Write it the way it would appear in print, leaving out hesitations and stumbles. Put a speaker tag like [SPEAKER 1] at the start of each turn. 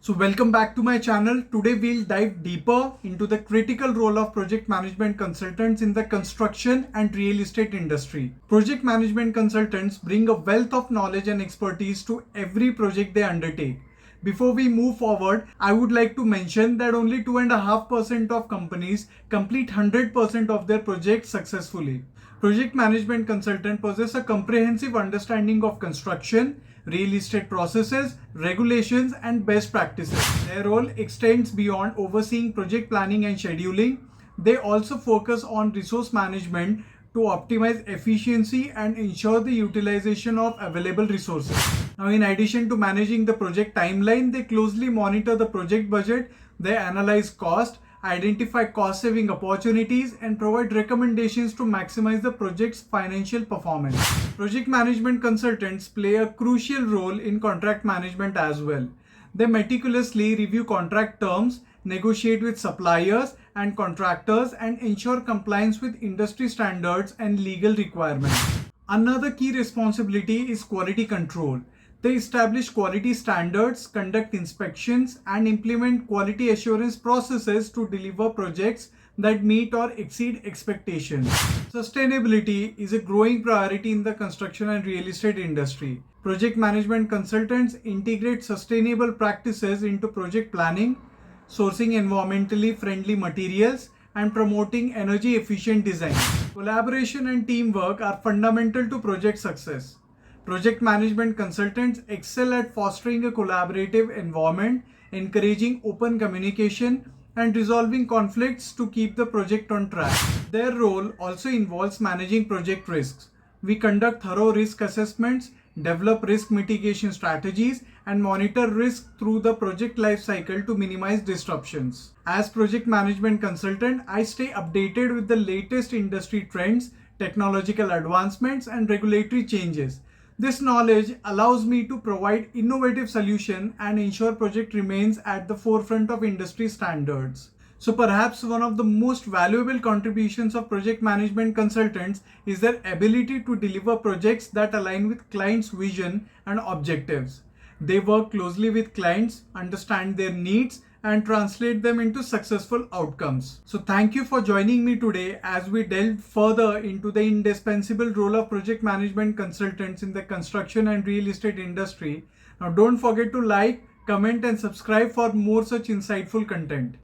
[SPEAKER 1] So welcome back to my channel. Today we'll dive deeper into the critical role of project management consultants in the construction and real estate industry. Project management consultants bring a wealth of knowledge and expertise to every project they undertake. Before we move forward, I would like to mention that only 2.5% of companies complete 100% of their projects successfully. Project management consultants possess a comprehensive understanding of construction, real estate processes, regulations, and best practices. Their role extends beyond overseeing project planning and scheduling. They also focus on resource management to optimize efficiency and ensure the utilization of available resources. Now, in addition to managing the project timeline, they closely monitor the project budget, they analyze cost, identify cost-saving opportunities, and provide recommendations to maximize the project's financial performance. Project management consultants play a crucial role in contract management as well. They meticulously review contract terms, negotiate with suppliers and contractors, and ensure compliance with industry standards and legal requirements. Another key responsibility is quality control. They establish quality standards, conduct inspections, and implement quality assurance processes to deliver projects that meet or exceed expectations. Sustainability is a growing priority in the construction and real estate industry. Project management consultants integrate sustainable practices into project planning, sourcing environmentally friendly materials, and promoting energy efficient design. Collaboration and teamwork are fundamental to project success. Project management consultants excel at fostering a collaborative environment, encouraging open communication, and resolving conflicts to keep the project on track. Their role also involves managing project risks. We conduct thorough risk assessments, develop risk mitigation strategies, and monitor risk through the project life cycle to minimize disruptions. As project management consultant, I stay updated with the latest industry trends, technological advancements, and regulatory changes. This knowledge allows me to provide innovative solutions and ensure project remains at the forefront of industry standards. So perhaps one of the most valuable contributions of project management consultants is their ability to deliver projects that align with clients' vision and objectives. They work closely with clients, understand their needs, and translate them into successful outcomes. So thank you for joining me today as we delve further into the indispensable role of project management consultants in the construction and real estate industry. Now don't forget to like, comment, and subscribe for more such insightful content.